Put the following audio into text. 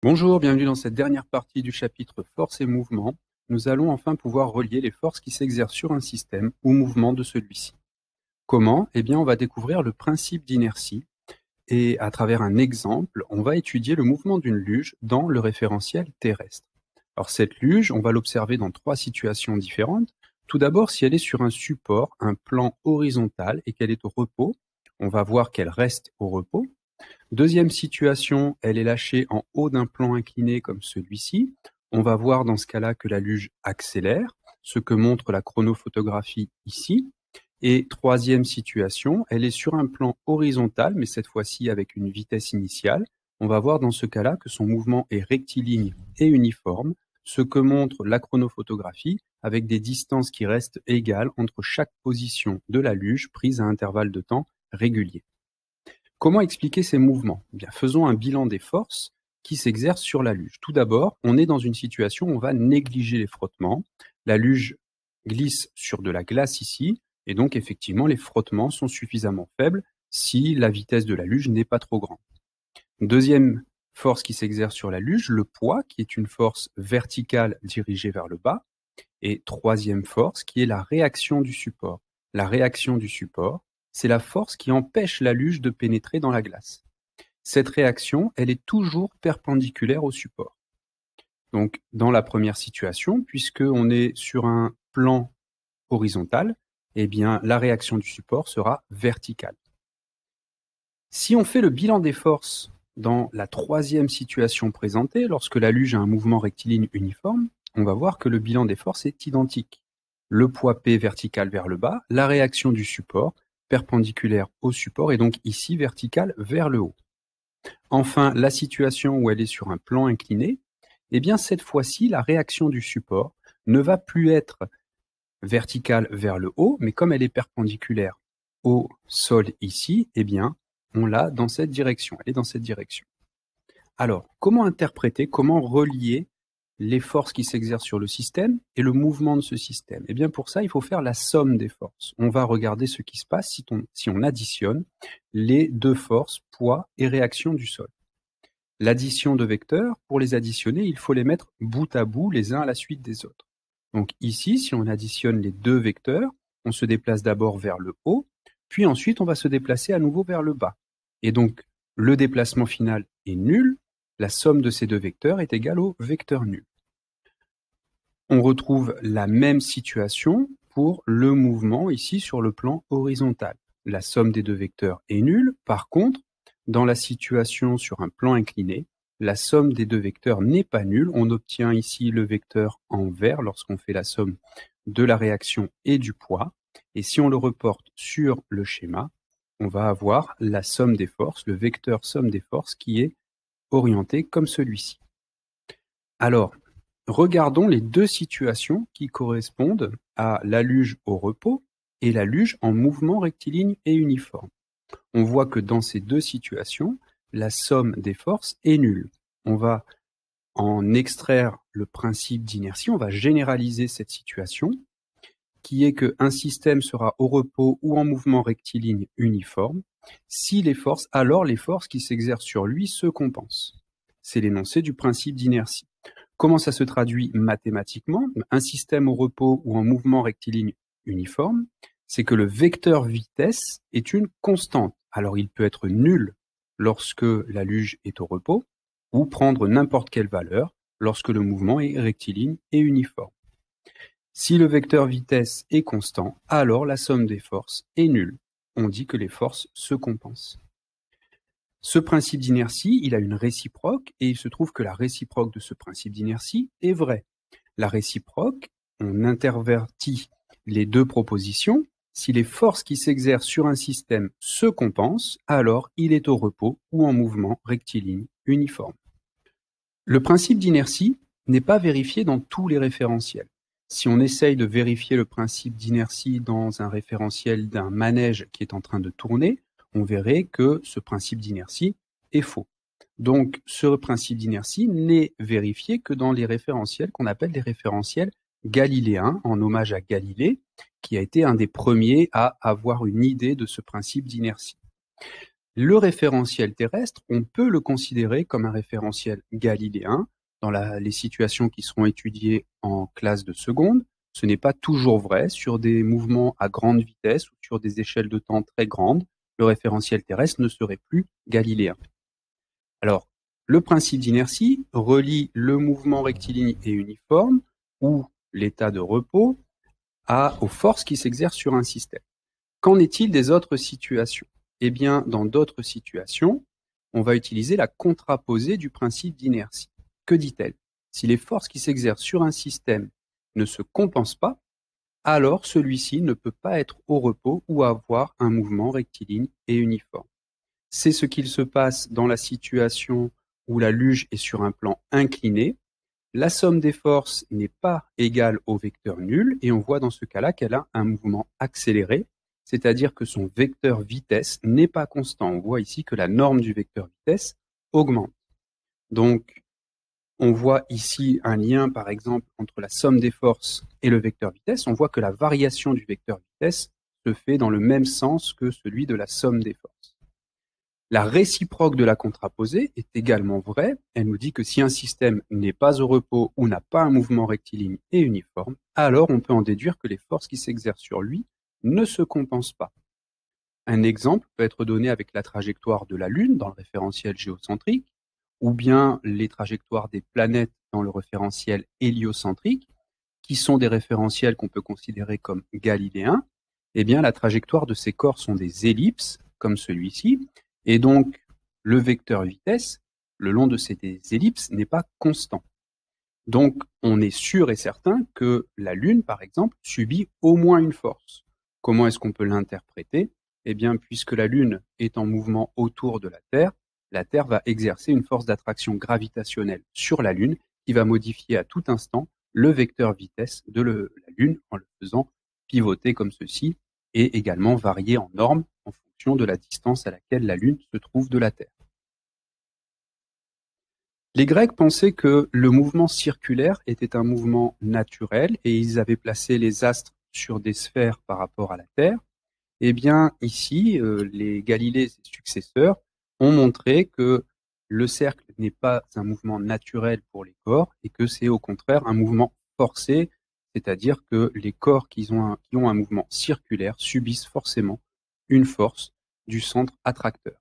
Bonjour, bienvenue dans cette dernière partie du chapitre Force et mouvement. Nous allons enfin pouvoir relier les forces qui s'exercent sur un système ou mouvement de celui-ci. Comment? Eh bien, on va découvrir le principe d'inertie et à travers un exemple, on va étudier le mouvement d'une luge dans le référentiel terrestre. Alors cette luge, on va l'observer dans trois situations différentes. Tout d'abord, si elle est sur un support, un plan horizontal et qu'elle est au repos, on va voir qu'elle reste au repos. Deuxième situation, elle est lâchée en haut d'un plan incliné comme celui-ci. On va voir dans ce cas-là que la luge accélère, ce que montre la chronophotographie ici. Et troisième situation, elle est sur un plan horizontal, mais cette fois-ci avec une vitesse initiale. On va voir dans ce cas-là que son mouvement est rectiligne et uniforme, ce que montre la chronophotographie avec des distances qui restent égales entre chaque position de la luge prise à intervalles de temps réguliers. Comment expliquer ces mouvements? Eh bien, faisons un bilan des forces qui s'exercent sur la luge. Tout d'abord, on est dans une situation où on va négliger les frottements. La luge glisse sur de la glace ici, et donc effectivement, les frottements sont suffisamment faibles si la vitesse de la luge n'est pas trop grande. Deuxième force qui s'exerce sur la luge, le poids, qui est une force verticale dirigée vers le bas. Et troisième force, qui est la réaction du support. La réaction du support, c'est la force qui empêche la luge de pénétrer dans la glace. Cette réaction, elle est toujours perpendiculaire au support. Donc, dans la première situation, puisqu'on est sur un plan horizontal, eh bien, la réaction du support sera verticale. Si on fait le bilan des forces dans la troisième situation présentée, lorsque la luge a un mouvement rectiligne uniforme, on va voir que le bilan des forces est identique. Le poids P vertical vers le bas, la réaction du support perpendiculaire au support et donc ici verticale vers le haut. Enfin, la situation où elle est sur un plan incliné, eh bien cette fois-ci, la réaction du support ne va plus être verticale vers le haut, mais comme elle est perpendiculaire au sol ici, eh bien on l'a dans cette direction, elle est dans cette direction. Alors, comment interpréter, comment relier les forces qui s'exercent sur le système et le mouvement de ce système? Eh bien, pour ça, il faut faire la somme des forces. On va regarder ce qui se passe si on additionne les deux forces, poids et réaction du sol. L'addition de vecteurs, pour les additionner, il faut les mettre bout à bout, les uns à la suite des autres. Donc ici, si on additionne les deux vecteurs, on se déplace d'abord vers le haut, puis ensuite on va se déplacer à nouveau vers le bas. Et donc, le déplacement final est nul, la somme de ces deux vecteurs est égale au vecteur nul. On retrouve la même situation pour le mouvement ici sur le plan horizontal. La somme des deux vecteurs est nulle. Par contre, dans la situation sur un plan incliné, la somme des deux vecteurs n'est pas nulle. On obtient ici le vecteur en vert lorsqu'on fait la somme de la réaction et du poids. Et si on le reporte sur le schéma, on va avoir la somme des forces, le vecteur somme des forces qui est orienté comme celui-ci. Alors, regardons les deux situations qui correspondent à la luge au repos et la luge en mouvement rectiligne et uniforme. On voit que dans ces deux situations, la somme des forces est nulle. On va en extraire le principe d'inertie, on va généraliser cette situation, qui est qu'un système sera au repos ou en mouvement rectiligne uniforme, si les forces, alors les forces qui s'exercent sur lui se compensent. C'est l'énoncé du principe d'inertie. Comment ça se traduit mathématiquement? Un système au repos ou en mouvement rectiligne uniforme, c'est que le vecteur vitesse est une constante. Alors il peut être nul lorsque la luge est au repos, ou prendre n'importe quelle valeur lorsque le mouvement est rectiligne et uniforme. Si le vecteur vitesse est constant, alors la somme des forces est nulle. On dit que les forces se compensent. Ce principe d'inertie, il a une réciproque et il se trouve que la réciproque de ce principe d'inertie est vraie. La réciproque, on intervertit les deux propositions. Si les forces qui s'exercent sur un système se compensent, alors il est au repos ou en mouvement rectiligne uniforme. Le principe d'inertie n'est pas vérifié dans tous les référentiels. Si on essaye de vérifier le principe d'inertie dans un référentiel d'un manège qui est en train de tourner, on verrait que ce principe d'inertie est faux. Donc, ce principe d'inertie n'est vérifié que dans les référentiels qu'on appelle des référentiels galiléens, en hommage à Galilée, qui a été un des premiers à avoir une idée de ce principe d'inertie. Le référentiel terrestre, on peut le considérer comme un référentiel galiléen dans les situations qui seront étudiées en classe de seconde. Ce n'est pas toujours vrai sur des mouvements à grande vitesse ou sur des échelles de temps très grandes. Le référentiel terrestre ne serait plus galiléen. Alors, le principe d'inertie relie le mouvement rectiligne et uniforme ou l'état de repos aux forces qui s'exercent sur un système. Qu'en est-il des autres situations? Eh bien, dans d'autres situations, on va utiliser la contraposée du principe d'inertie. Que dit-elle? Si les forces qui s'exercent sur un système ne se compensent pas, alors celui-ci ne peut pas être au repos ou avoir un mouvement rectiligne et uniforme. C'est ce qu'il se passe dans la situation où la luge est sur un plan incliné. La somme des forces n'est pas égale au vecteur nul et on voit dans ce cas-là qu'elle a un mouvement accéléré, c'est-à-dire que son vecteur vitesse n'est pas constant. On voit ici que la norme du vecteur vitesse augmente. Donc, on voit ici un lien, par exemple, entre la somme des forces et le vecteur vitesse. On voit que la variation du vecteur vitesse se fait dans le même sens que celui de la somme des forces. La réciproque de la contraposée est également vraie. Elle nous dit que si un système n'est pas au repos ou n'a pas un mouvement rectiligne et uniforme, alors on peut en déduire que les forces qui s'exercent sur lui ne se compensent pas. Un exemple peut être donné avec la trajectoire de la Lune dans le référentiel géocentrique, ou bien les trajectoires des planètes dans le référentiel héliocentrique, qui sont des référentiels qu'on peut considérer comme galiléens. Eh bien, la trajectoire de ces corps sont des ellipses, comme celui-ci, et donc le vecteur vitesse, le long de ces ellipses, n'est pas constant. Donc, on est sûr et certain que la Lune, par exemple, subit au moins une force. Comment est-ce qu'on peut l'interpréter? Eh bien, puisque la Lune est en mouvement autour de la Terre va exercer une force d'attraction gravitationnelle sur la Lune qui va modifier à tout instant le vecteur vitesse de la Lune en le faisant pivoter comme ceci et également varier en norme en fonction de la distance à laquelle la Lune se trouve de la Terre. Les Grecs pensaient que le mouvement circulaire était un mouvement naturel et ils avaient placé les astres sur des sphères par rapport à la Terre. Eh bien, ici, les Galilées et ses successeurs ont montré que le cercle n'est pas un mouvement naturel pour les corps et que c'est au contraire un mouvement forcé, c'est-à-dire que les corps qui ont un mouvement circulaire subissent forcément une force du centre attracteur.